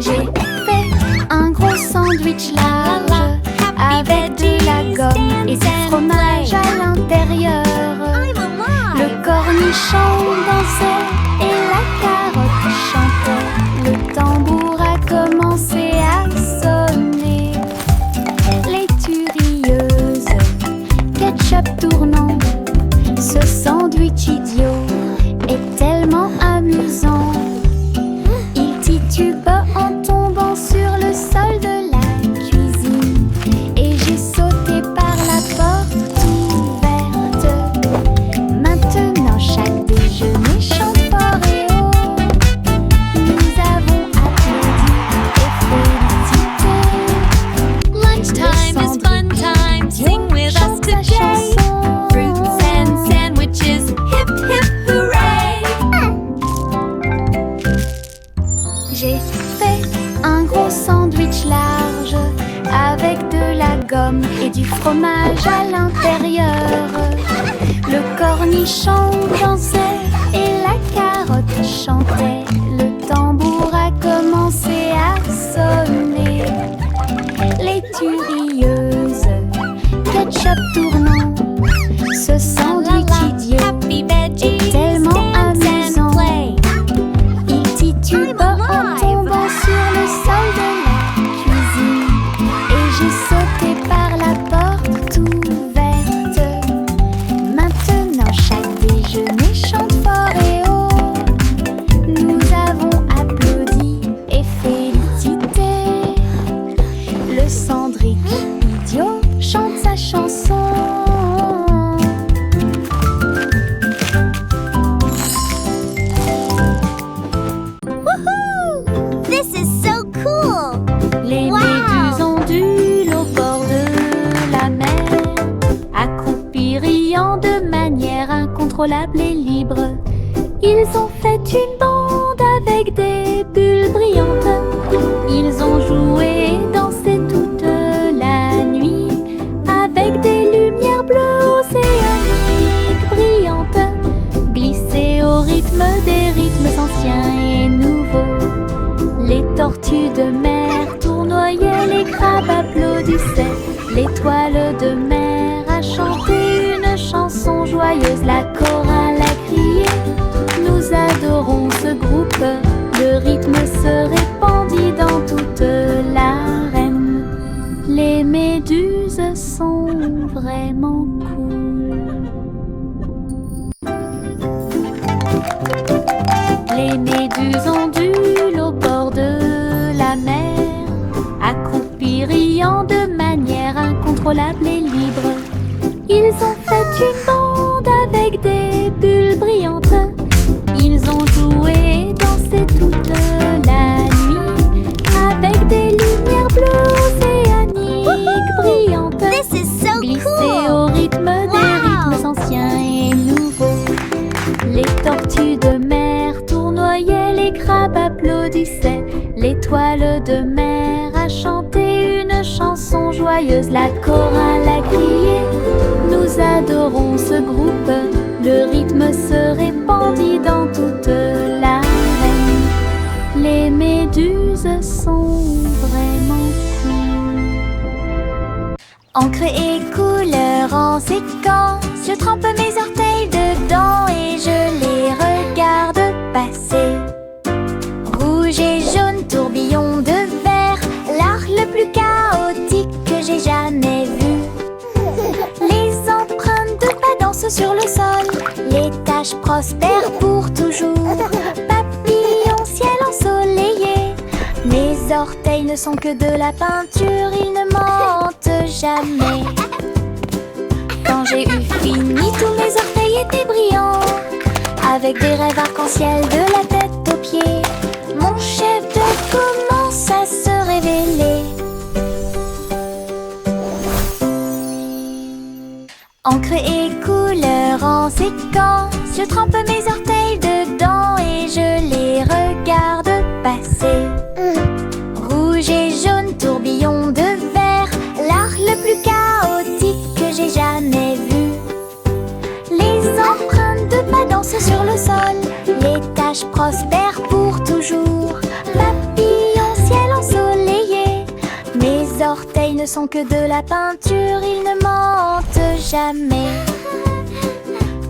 J'ai fait un gros sandwich large avec de la gomme et du fromage à l'intérieur. Le cornichon dansait et la carotte chantait. Le tambour a commencé à sonner. Les turieuses, ketchup tournant. Ce sandwich idiot est tellement amusant. Il titube en tombant sur le sol de la cuisine. Et j'ai sauté par la porte ouverte. Maintenant chaque déjeuner chante fort et haut. Nous avons applaudi et félicité. Lunchtime is fun time. Sing with us today. Fruits and sandwiches. Hip hip hooray! J'ai fait un gros sandwich large avec de la gomme et du fromage à l'intérieur. Le cornichon dansait et la carotte chantait. Le tambour a commencé à sonner. Les turieuses, ketchup tournant. Ce sandwich idiot Happy veggies. est tellement Dance amusant. and play. Il titube en tombant sur le sol de la cuisine. Et j'ai sauté par la porte ouverte. Maintenant chaque déjeuner chante fort et haut. Nous avons applaudi et félicité. Le sandwich idiot chante sa chanson. This is so cool. Les Wow! méduses ondulent au bord de la mer, accroupis riant de manière incontrôlable et libre. Ils ont fait une bande avec des bulles brillantes. Ils ont joué et dansé toute la nuit avec des lumières bleues océaniques brillantes, glissées au rythme des rythmes anciens et nouveaux. Les tortues de mer tournoyaient, les crabes applaudissaient. L'étoile de mer a chanté une chanson joyeuse. La chorale a crié, nous adorons ce groupe. Le rythme se répandit dans toute l'arène. Les méduses sont vraiment cool. Les méduses ondulent au bord de la mer, accroupis riant de manière incontrôlable et libre. Ils ont fait une bande avec des bulles brillantes. Ils ont joué et dansé toute la nuit avec des lumières bleues océaniques brillantes, This is so glissées au cool. rythme des rythmes anciens et nouveaux. Les tortues de mer tournoyaient, les crabes applaudissaient. L'étoile de mer a chanté une chanson joyeuse. La chorale a crié, nous adorons ce groupe. Le rythme se répandit dans toute l'arène. Les méduses sont vraiment cool. Encre et couleur en séquence, je trempe mes orteils dedans et je les regarde passer. Rouge et jaune, tourbillon de verre, l'art le plus chaotique que j'ai jamais vu. Les empreintes de pas dansent sur le sol, les taches prospèrent pour toujours. Papillon, ciel ensoleillé, mes orteils ne sont que de la peinture, ils ne mentent jamais. Quand j'ai eu fini, tous mes orteils étaient brillants, avec des rêves arc-en-ciel de la tête aux pieds. Mon chef d'œuvre commence à se révéler. Encre et couleur en séquence, je trempe mes orteils dedans et je les regarde passer. Rouge et jaune, tourbillon de verre, l'art le plus chaotique que j'ai jamais vu. Les empreintes de pas dansent sur le sol, les taches prospèrent pour toujours. Papillon, ciel orteils ne sont que de la peinture, ils ne mentent jamais.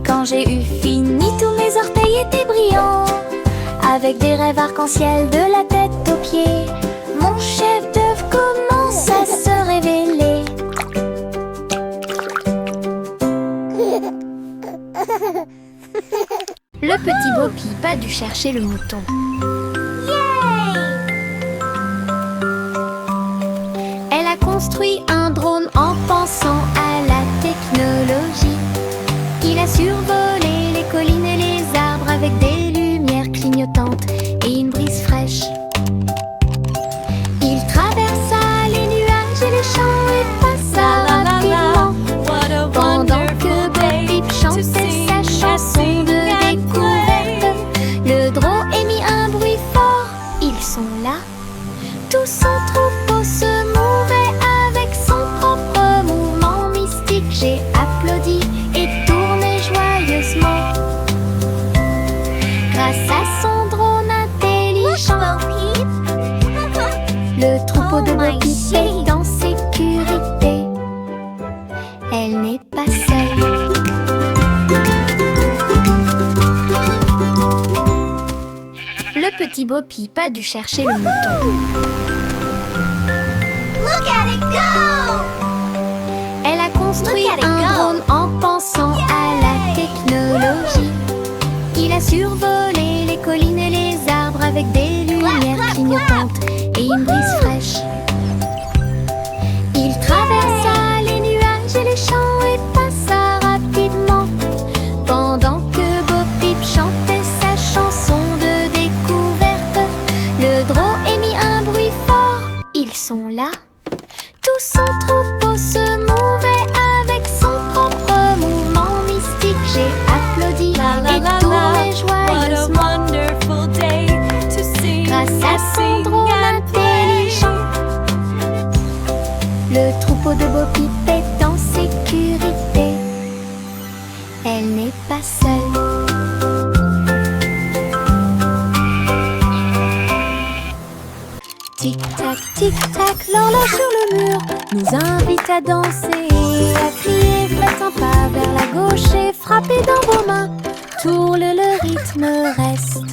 Quand j'ai eu fini, tous mes orteils étaient brillants, avec des rêves arc-en-ciel de la tête aux pieds. Mon chef-d'œuvre commence à se révéler. Le petit Bo Peep a dû chercher le mouton. Elle a construit un drone en pensant à la technologie. Il a survolé les collines et les arbres avec des lumières clignotantes et une brise fraîche. Il traversa les nuages et les champs et passa rapidement, pendant que Bo Peep chantait sa chanson de découverte. Le drone émit un bruit fort, ils sont là. Tout son troupeau se mouvait avec son propre mouvement mystique. J'ai applaudi et tourné joyeusement. Grâce à son drone intelligent, le troupeau de Bo Peep est en sécurité. Elle n'est pas seule. Le petit Bo Peep a dû chercher le mouton. Look at it go! Elle a construit un drone en pensant à la technologie. Il a survolé les collines et les arbres avec des lumières clignotantes et une brise fraîche. Il traversa les nuages et les champs et passa rapidement, pendant que Bo Peep chantait sa chanson de découverte. Le drone émit un bruit fort, ils sont là. Tout son troupeau se mouvait avec son propre mouvement mystique. J'ai applaudi et tourné joyeusement. Grâce à son drone intelligent, le troupeau de Bo Peep est en sécurité. Elle n'est pas seule. Tic-tac, tic-tac, l'horloge sur le mur nous invite à danser, à crier, faites un pas vers la gauche et frappez dans vos mains. Tourne, le rythme reste.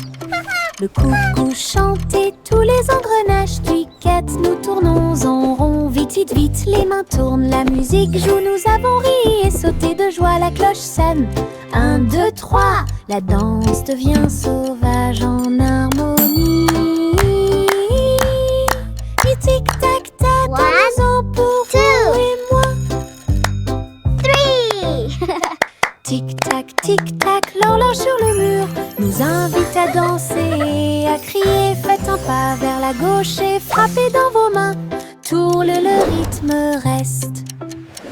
Le coucou chante et tous les engrenages cliquettent. Nous tournons en rond, vite, vite, vite, les mains tournent, la musique joue. Nous avons ri et sauté de joie, la cloche sonne. 1, 2, 3, la danse devient sauvage en harmonie. Tic-tac-tac, dansons pour vous et moi. 3! Tic-tac, tic-tac, l'horloge sur le mur nous invite à danser, à crier, faites un pas vers la gauche et frappez dans vos mains. Tourne, le rythme reste.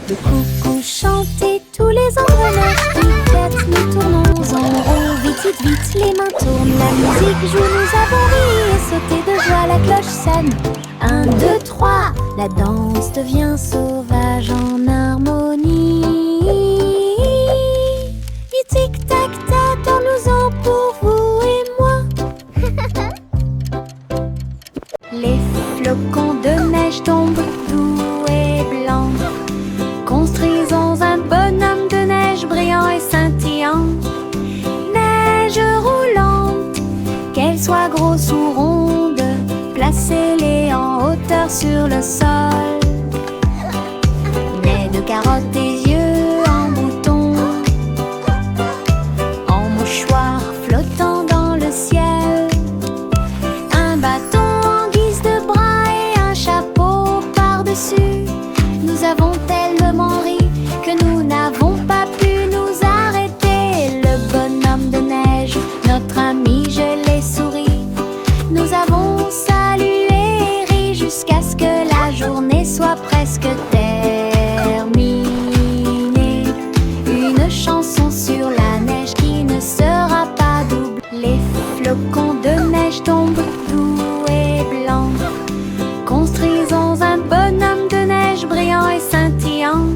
Le coucou chante et tous les engrenages cliquettent. Nous tournons en rond, vite, vite, vite, les mains tournent, la musique joue. Nous avons ri et sauté de joie, la cloche sonne. 1, 2, 3, la danse devient sauvage en harmonie. Et tic-tac-tac, dansons pour vous et moi. Les flocons de neige tombent doux et blancs. Construisons un bonhomme de neige brillant et scintillant. Neige roulante, qu'elle soit grosse ou ronde, placez-les en hauteur sur le sol. Nez de carottes et yeux en bouton, en mouchoir flottant dans le ciel. Un bâton en guise de bras et un chapeau par-dessus. Nous avons tellement ri que nous n'avons pas pu nous arrêter. Le bonhomme de neige, notre ami, je l'ai souri. Nous avons salué et ri jusqu'à ce que la journée soit presque terminée. Une chanson sur la neige qui ne sera pas double. Les flocons de neige tombent doux et blancs. Construisons un bonhomme de neige brillant et scintillant.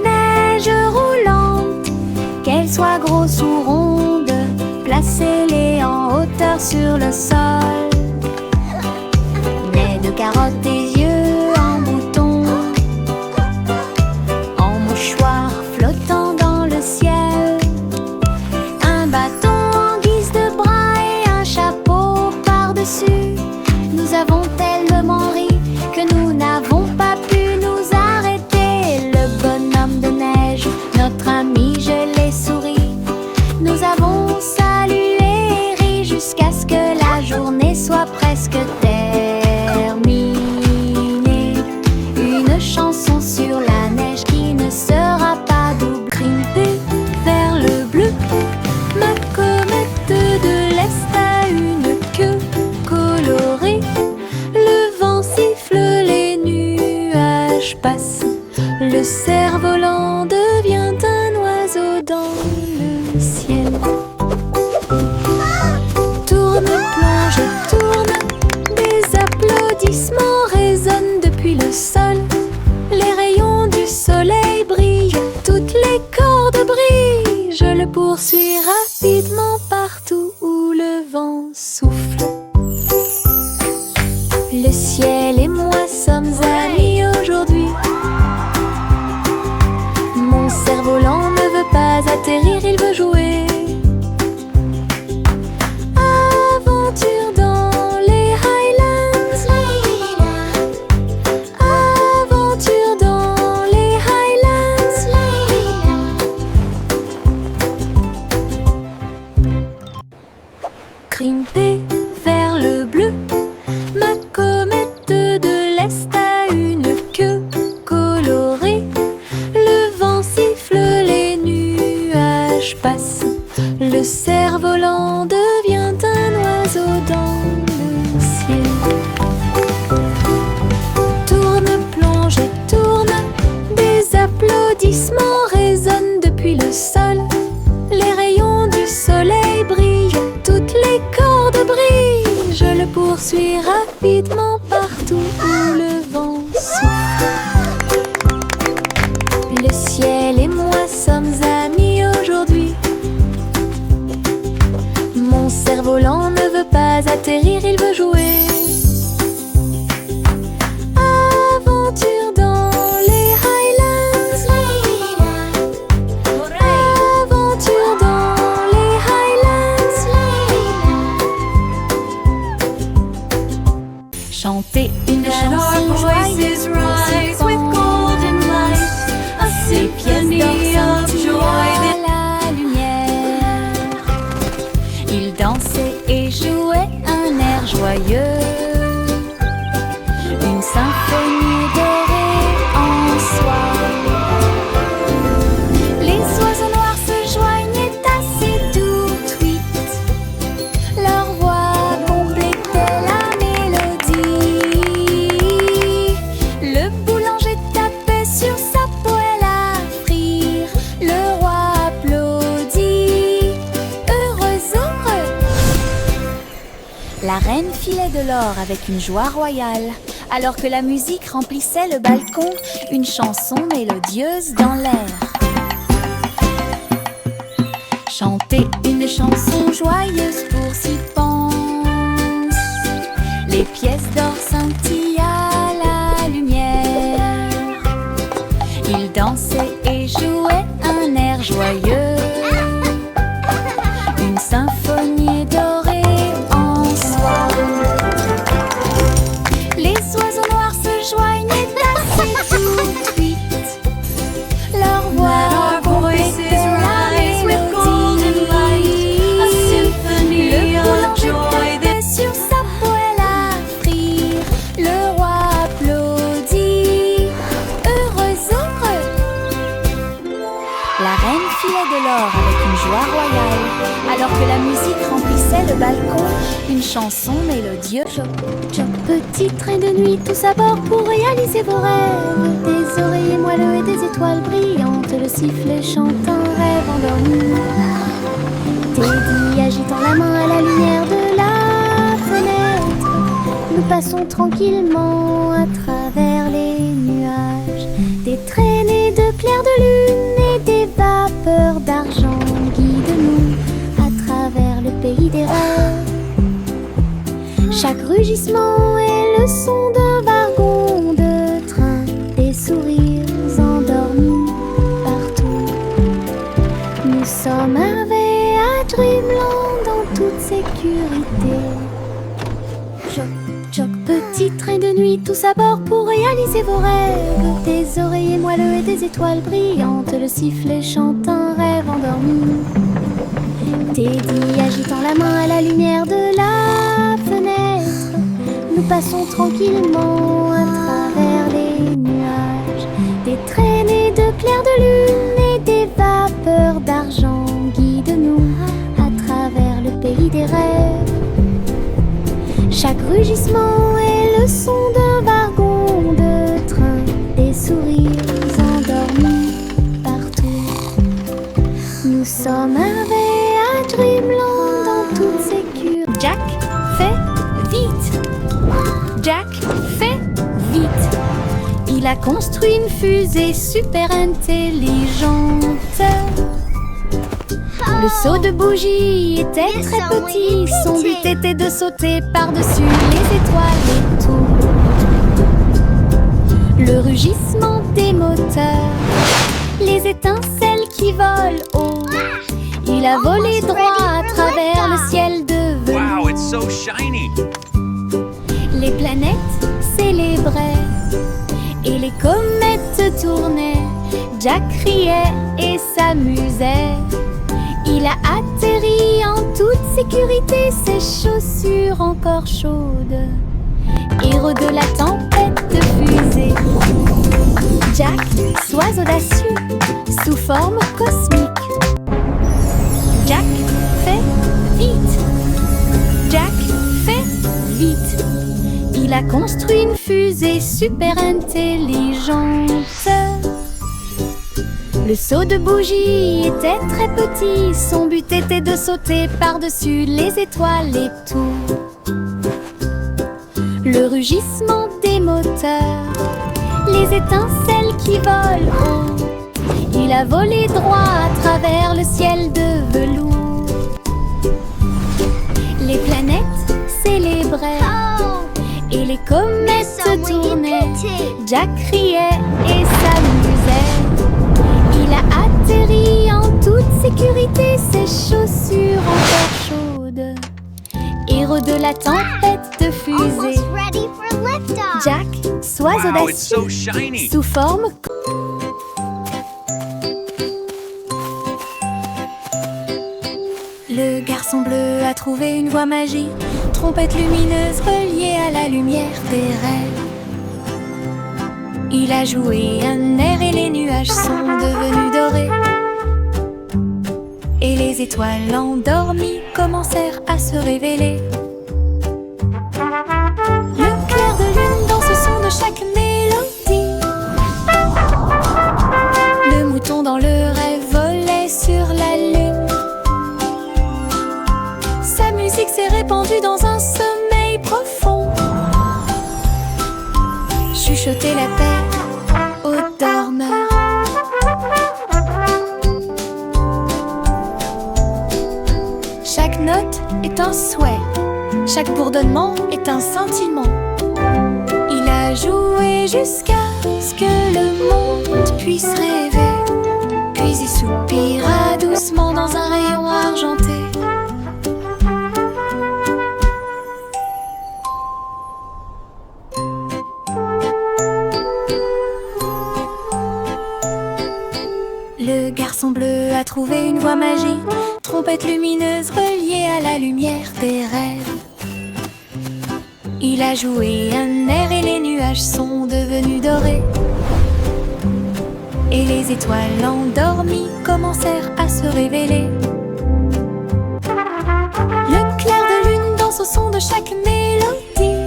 Neige roulante, qu'elle soit grosse ou ronde, placez-les en hauteur sur le sol. Nez de carottes et yeux en bouton, Le cerf-volant devient un oiseau dans le ciel. Tourne, plonge, tourne, des applaudissements résonnent depuis le sol. Les rayons du soleil brillent, toutes les cordes brillent. Je le poursuis rapidement partout où le vent souffle. Le ciel et moi sommes amis aujourd'hui. Mon cerf-volant ne veut pas atterrir, il veut jouer. Aventure dans les Highlands. Aventure dans les Highlands. Grimper vers le bleu. Ma comète de l'Est a une queue colorée. Le vent siffle, les nuages passent. Le cerf-volant devient un oiseau dans le ciel. Tourne, plonge et tourne, des applaudissements résonnent depuis le sol. Les rayons du soleil brillent, toutes les cordes brillent. Je le poursuis rapidement partout où le vent souffle. Le ciel et moi sommes amis aujourd'hui. Mon cerf-volant ne veut pas atterrir, il veut jouer. Aventure dans les Highlands. Aventure dans les Highlands. Chanter une chanson joyeuse rise with golden light, a symphony of joy that à la lumière. Il dansait et jouait un air joyeux, une symphonie dorée en soi. Les oiseaux noirs se joignaient assez tout vite. Leur voix complétait la mélodie. Le boulanger tapait sur sa poêle à frire. Le roi applaudit, heureux, heureux. La reine filait de l'or avec une joie royale. Alors que la musique remplissait le balcon, une chanson mélodieuse dans l'air. Chanter une chanson joyeuse pour s'y pense. Les pièces d'or scintillent à la lumière. Ils dansaient et jouaient un air joyeux. Une symphonie dorée en soi. Les oiseaux noirs se joignaient assez tout vite. Leur voix complétait la mélodie. Le boulanger tapait sur sa poêle à frire. Le roi applaudit, heureux, heureux. La reine filait de l'or avec une joie royale. Alors que la musique remplissait le balcon, une chanson mélodieuse. Choc, choc, petit train de nuit, tous à bord pour réaliser vos rêves. Des oreillers moelleux et des étoiles brillantes, le sifflet chante un rêve endormi. Teddy agitant la main à la lumière de la fenêtre. Nous passons tranquillement à travers les nuages. Des traînées de clairs de lune et des vapeurs d'argent guident-nous à travers le pays des rêves. Chaque rugissement est le son d'un wagon de train, des sourires endormis partout. Nous sommes arrivés à Dreamland en toute sécurité. Choc, choc, petit train de nuit, tous à bord pour réaliser vos rêves. Des oreillers moelleux et des étoiles brillantes, le sifflet chante un rêve endormi. Teddy agitant la main à la lumière de la fenêtre. Nous passons tranquillement à travers les nuages. Des traînées de clairs de lune et des vapeurs d'argent guident-nous à travers le pays des rêves. Chaque rugissement est le son d'un wagon de train, des sourires endormis. fait vite. Il a construit une fusée super intelligente. Le seau de bougie était très petit. Son but était de sauter par-dessus les étoiles et tout. Le rugissement des moteurs, les étincelles qui volent haut. Il a volé droit à travers le ciel de velours. Wow, it's so shiny. Les planètes célébraient et les comètes tournaient. Jack riait et s'amusait. Il a atterri en toute sécurité, ses chaussures encore chaudes. Héros de la tempête de fusée. Jack, sois audacieux, sous forme cosmique. Jack, fait vite. Jack, fait vite. Il a construit une fusée super intelligente. Le seau de bougie était très petit. Son but était de sauter par-dessus les étoiles et tout. Le rugissement des moteurs, les étincelles qui volent haut. Il a volé droit à travers le ciel de velours. Les planètes célébraient et les comètes tournaient. Jack riait et s'amusait. Il a atterri en toute sécurité, ses chaussures encore chaudes. Héros de la tempête de fusée. Jack, sois Wow, it's so audacieux, shiny. sous forme. Le garçon bleu a trouvé une voie magique, trompette lumineuse reliée à la lumière des rêves. Il a joué un air et les nuages sont devenus dorés. Et les étoiles endormies commencèrent à se révéler. Le clair de lune dans ce son de chaque mélodie. Le mouton dans le rêve volait sur la lune. Sa musique s'est répandue dans un sommeil profond. Chuchoter la paix aux dormeurs. Chaque note est un souhait, chaque bourdonnement est un sentiment. Il a joué jusqu'à ce que le monde puisse rêver. Puis il soupira doucement dans un rayon argenté. Le garçon bleu a trouvé une voie magique, trompette lumineuse reliée à la lumière des rêves. Il a joué un air et les nuages sont devenus dorés. Et les étoiles endormies commencèrent à se révéler. Le clair de lune danse au son de chaque mélodie.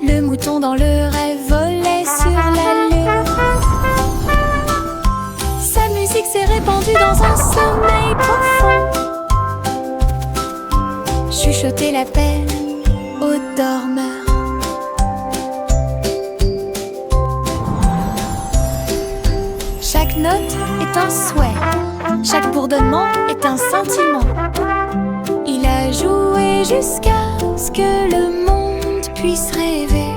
Le mouton dans le rêve volait sur la lune. Sa musique s'est répandue dans un sommeil profond. Chuchoter la paix aux dormeurs. Chaque note est un souhait, chaque bourdonnement est un sentiment. Il a joué jusqu'à ce que le monde puisse rêver.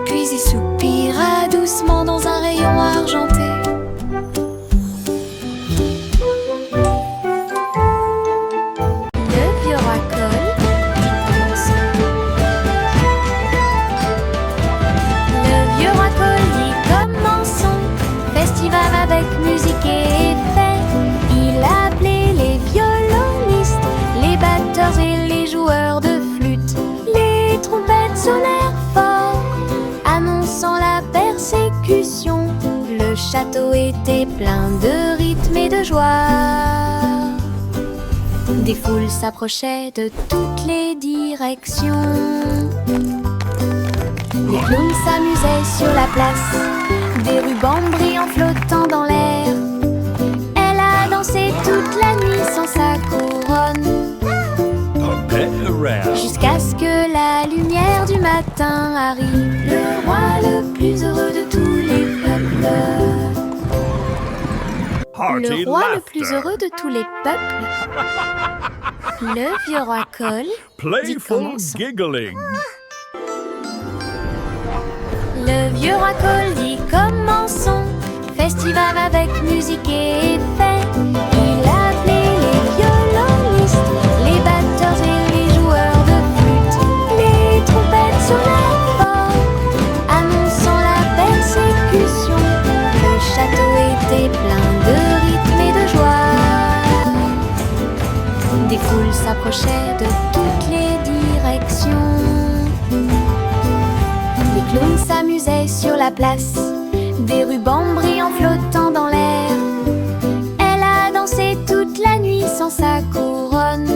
Puis il soupira doucement dans un rayon argenté. Le vieux racole dit Le vieux racole dit commençons. Festival avec musique et effet. Il a appelé les violonistes, les batteurs et les joueurs de flûte. Les trompettes sonnèrent fort, annonçant la persécution. Le château était plein de rythme et de joie. Des foules s'approchaient de toutes les directions. Les clowns s'amusaient sur la place, des rubans brillants flottant dans l'air. Elle a dansé toute la nuit sans sa couronne, jusqu'à ce que la lumière du matin arrive le roi le plus heureux de tous les peuples. Le roi le plus heureux de tous les peuples. Le vieux roi Cole dit Playful commençons. giggling. Le vieux roi Cole dit commençons. Festival avec musique et effets. Il a appelé les violonistes, les batteurs et les joueurs de flûte, les trompettes sur la forme, annonçant la persécution. Le château était plein de rythme et de joie. Des foules s'approchaient de toutes les directions. Les clowns s'amusaient sur la place, des rubans brillants flottant dans l'air. Elle a dansé toute la nuit sans sa couronne,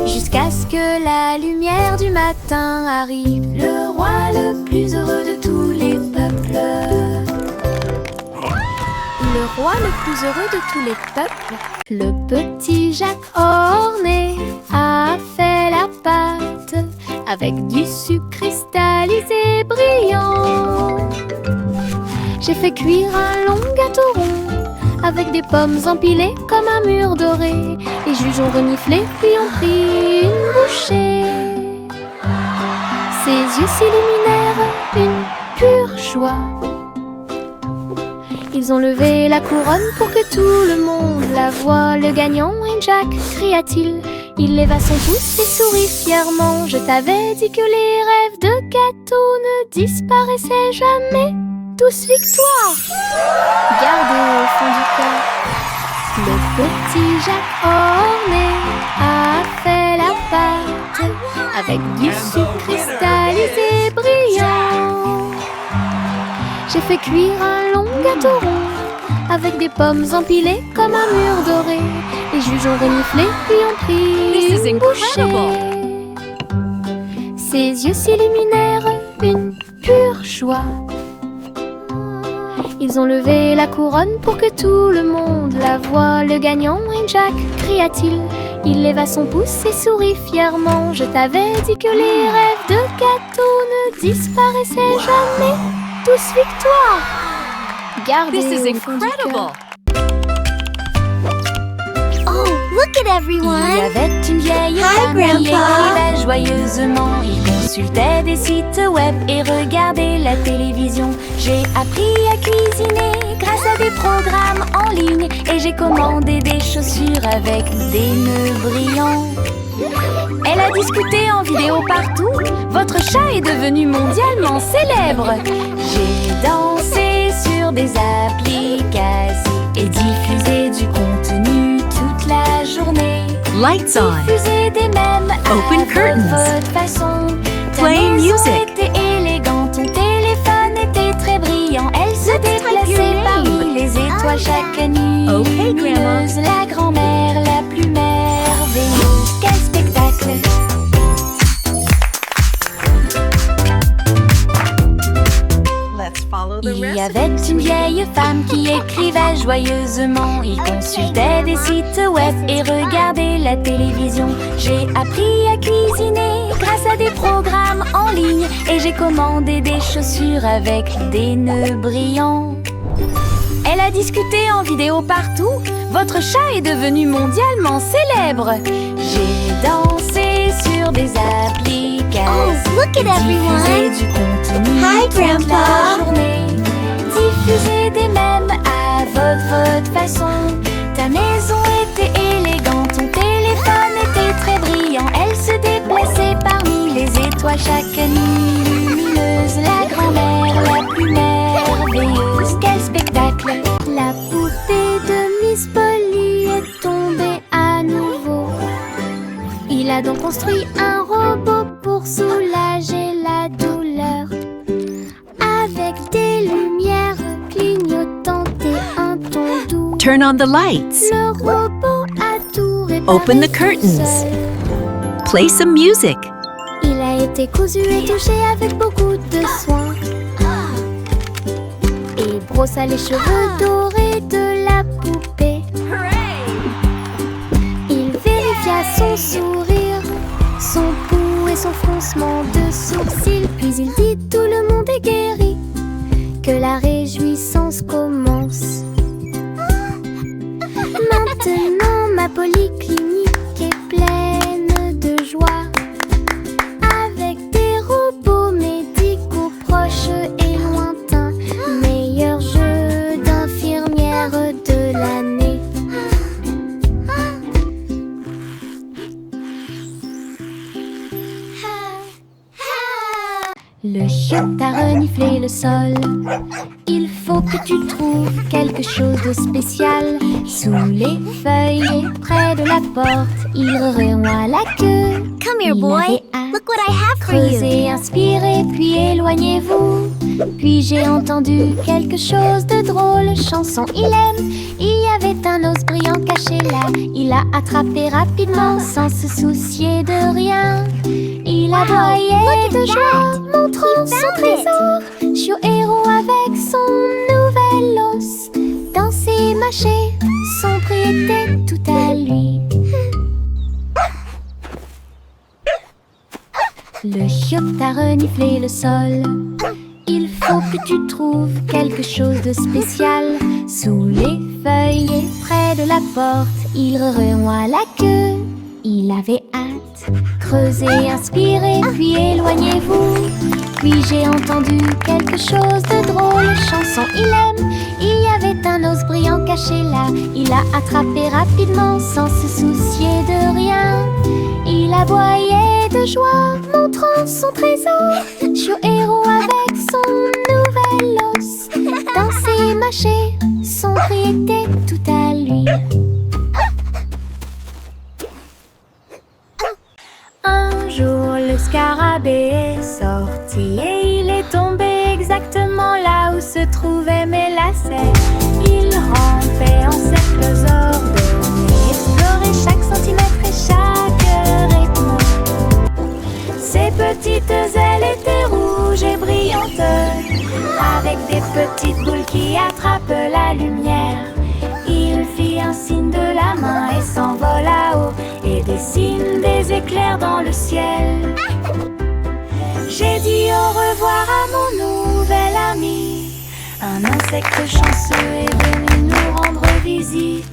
jusqu'à ce que la lumière du matin arrive. Le roi le plus heureux de tous les peuples. Le roi le plus heureux de tous les peuples. Le petit Jacques orné a fait la pâte avec du sucre cristallisé brillant. J'ai fait cuire un long gâteau rond avec des pommes empilées comme un mur doré. Les juges ont reniflé puis ont pris une bouchée. Ses yeux s'illuminèrent une pure joie. Ils ont levé la couronne pour que tout le monde la voie. Le gagnant est Jack, cria-t-il. Il leva son pouce et sourit fièrement. Je t'avais dit que les rêves de gâteau ne disparaissaient jamais. Tous victoire! Gardez au fond du cœur. Le petit Jacques orné a fait la pâte avec du sucre cristallisé brillant. J'ai fait cuire un long gâteau rond avec des pommes empilées comme un mur doré. Les juges ont reniflé puis ont pris une bouchée. Ses yeux s'illuminèrent une pure joie. Ils ont levé la couronne pour que tout le monde la voie. Le gagnant est Jack, cria-t-il. Il leva son pouce et sourit fièrement. Je t'avais dit que les rêves de gâteau ne disparaissaient jamais. Tous victoire! Gardez This is au fond du incredible! Oh, look at Il y everyone. avait une vieille Hi, femme qui Grandpa. écrivait joyeusement. Il consultait des sites web et regardait la télévision. J'ai appris à cuisiner grâce à des programmes en ligne. Et j'ai commandé des chaussures avec des nœuds brillants. Elle a discuté en vidéo partout. Votre chat est devenu mondialement célèbre. J'ai dansé sur des applications et diffusé du contenu toute la journée. Lights on. Diffuser des mèmes Open à curtains. votre façon. Ta Play maison music. était élégante, ton téléphone était très brillant. Elle se déplaçait parmi les étoiles chaque nuit. Okay, Grandma. Lumineuse, la grand-mère la plus merveilleuse. Quel spectacle! Let's follow the Il y avait une vieille femme qui écrivait joyeusement. Il consultait des sites web et regardait la télévision. J'ai appris à cuisiner grâce à des programmes en ligne. Et j'ai commandé des chaussures avec des nœuds brillants. Elle a discuté en vidéo partout. Votre chat est devenu mondialement célèbre. J'ai dansé sur des applications. Oh, look at everyone. Diffusé du contenu Hi, toute la Grandpa. journée. Diffuser des mèmes à votre façon. Ta maison était élégante, ton téléphone était très brillant. Elle se déplaçait parmi les étoiles chaque nuit. Lumineuse, la grand-mère la plus merveilleuse. Quel spectacle! La poupée de Miss Polly est tombée à nouveau. Il a donc construit un robot pour soulager la douleur. Avec des lumières clignotantes et un ton doux. Turn on the lights. Le robot a tout réparé Open the tout curtains. seul. Play some music. Il a été cousu et touché avec beaucoup de soin. Et brossa les cheveux dorés de la poupée. Il vérifia son sourire, son pouls et son froncement de sourcils. Puis il dit tout le monde est guéri, que la réjouissance commence. Maintenant ma polyclinique est pleine de joie, avec des robots médicaux proches et lointains, meilleur jeu d'infirmière de l'année. Le chiotte a reniflé le sol. Il faut que tu trouves quelque chose de spécial. Sous les feuilles et près de la porte, il reroie la queue. Come here, Il boy. avait hâte. Look what I have for you. Creusez, inspirez, puis éloignez-vous. Puis j'ai entendu quelque chose de drôle. Chanson, il aime. Il y avait un os brillant caché là. Il l'a attrapé rapidement sans se soucier de rien. Il aboyait de joie, montrant son trésor. Chiot héros avec son nouvel os. Danser, mâcher, son prix était tout à lui. Le chiotte a reniflé le sol. Il faut que tu trouves quelque chose de spécial. Sous les feuilles et près de la porte, il reroie la queue. Il avait hâte. Creusez, inspirez, puis éloignez-vous. Puis j'ai entendu quelque chose de drôle. Chanson, il aime. Il y avait un os brillant caché là. Il l'a attrapé rapidement sans se soucier de rien. Il aboyait de joie, montrant son trésor. Chiot héros avec son nouvel os. Danser, mâcher, son prix était tout à lui. Un jour, le scarabée est sorti et il est tombé exactement là où se trouvaient mes lacets. Il rampait en cercles ordonnés, explorait chaque centimètre et chaque rythme. Ses petites ailes étaient rouges et brillantes, avec des petites boules qui attrapent la lumière. Il fit un signe de la main et s'envola haut et dessine des éclairs dans le ciel. J'ai dit au revoir à mon nouvel ami. Un insecte chanceux est venu nous rendre visite.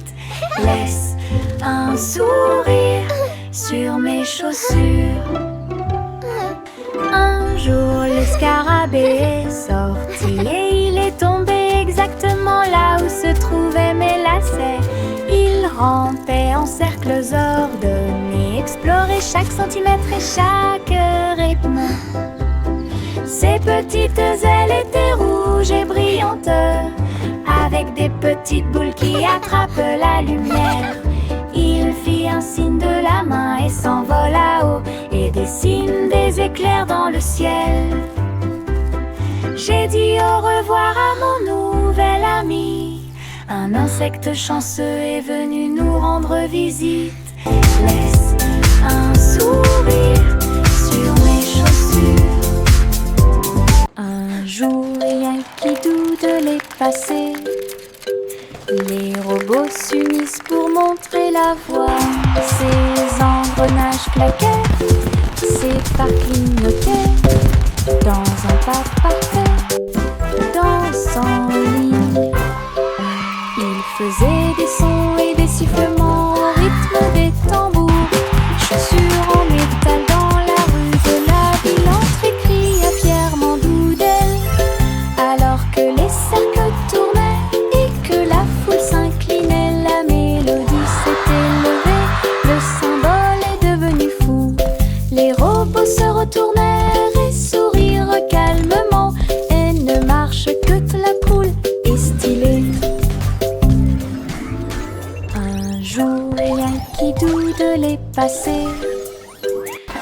Laisse un sourire sur mes chaussures. Un jour, le scarabée est sorti et il est tombé exactement là où se trouvaient mes lacets. Il rampait en cercles ordonnés, explorait chaque centimètre et chaque rythme. Ses petites ailes étaient rouges et brillantes, avec des petites boules qui attrapent la lumière. Il fit un signe de la main et s'envola haut et dessine des éclairs dans le ciel. J'ai dit au revoir à mon nouvel ami. Un insecte chanceux est venu nous rendre visite. Laisse un sourire sur mes chaussures. Un jour, rien qui doute de les passer. Les robots s'unissent pour montrer la voie. Ces engrenages claquaient, ces phares clignotaient. Dans un pas parfait, dansant en ligne, il faisait des sons et des sifflements au rythme des tambours. Chaussures en métal dans la rue de la ville, entre criait fièrement d'Oudel. Alors que les cercles tournaient et que la foule s'inclinait, la mélodie s'était levée, le symbole est devenu fou. Les robots se retournèrent et sourirent calmement, et ne marche que la poule est stylée. Un jour, rien qui doute de les passer.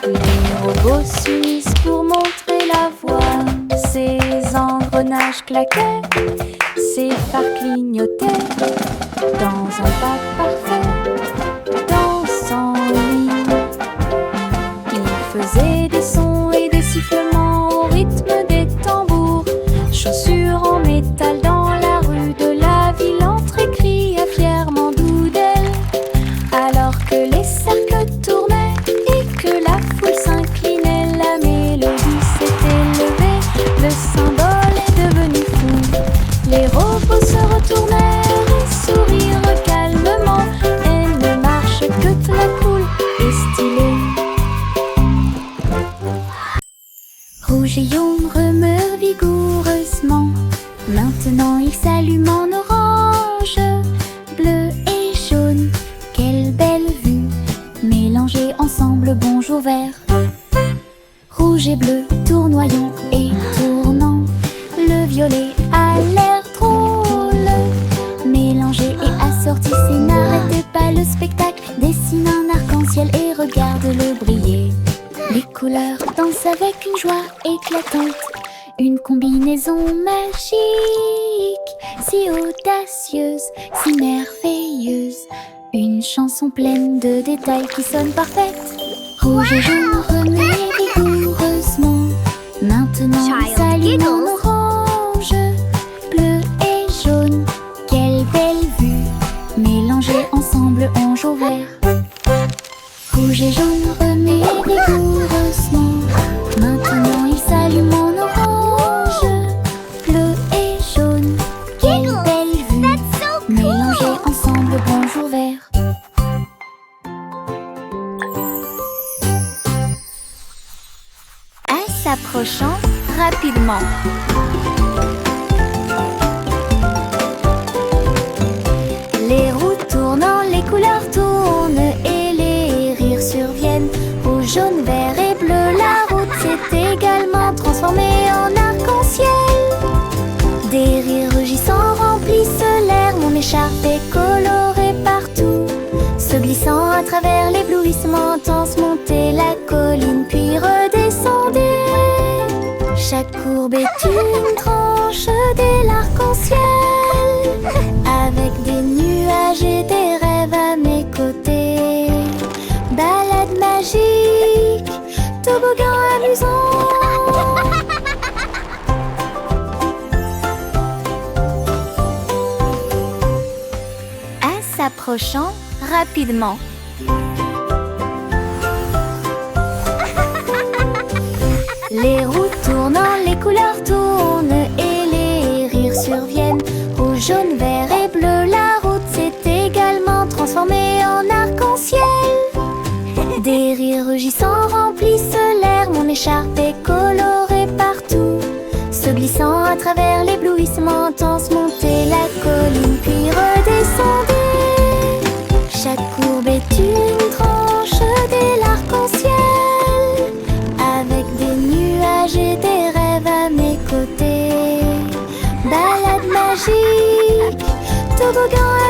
Les robots s'unissent pour montrer la voie. Ces engrenages claquaient, ces phares clignotaient. Dans un pas parfait, dansant en ligne, il faisait des sons et des sifflements au rythme des tambours. Chaussures en métal dans la rue de la ville, entre et cria fièrement d'Oudel. Alors que les cercles tournaient et que la foule s'inclinait, Rouge et jaune remeurent vigoureusement. Maintenant ils s'allument en orange. Bleu et jaune, quelle belle vue. Mélangés ensemble, bonjour vert. Rouge et bleu, tournoyant et tournant. Le violet a l'air drôle. Mélangé et assorti, c'est n'arrêtez pas le spectacle. Dessine un arc-en-ciel et regarde-le briller. Les couleurs dansent avec une joie éclatante. Une combinaison magique, si audacieuse, si merveilleuse. Une chanson pleine de détails qui sonne parfaite. Rouge et jaune remuent vigoureusement. Maintenant ils s'allument en orange. Bleu et jaune, quelle belle vue. Mélangés ensemble, on joue au vert. Rouge et jaune remuent vigoureusement. Maintenant ils s'allument en orange. Bleu et jaune, quelle belle vue. Mélangés ensemble, bonjour vert. S'approchant rapidement. Les roues tournant, les couleurs tournent et les rires surviennent. Rouge, jaune, vert et bleu, la route s'est également transformée en arc-en-ciel. Des rires rugissants remplissent l'air, mon écharpe est colorée partout. Se glissant à travers l'éblouissement intense, monter la colline puis redescendez. Chaque courbe est une tranche de l'arc-en-ciel. Avec des nuages et des rêves à mes côtés. Balade magique, toboggan amusant. À s'approchant rapidement. Les roues tournant, les couleurs tournent et les rires surviennent. Rouge, jaune, vert et bleu, la route s'est également transformée en arc-en-ciel. Des rires rugissants remplissent l'air, mon écharpe est colorée partout. Se glissant à travers l'éblouissement intense, montez la colline puis redescendez. Chaque courbe est une tranche de l'arc-en-ciel. Avec des nuages et des rêves à mes côtés. Balade magique, toboggan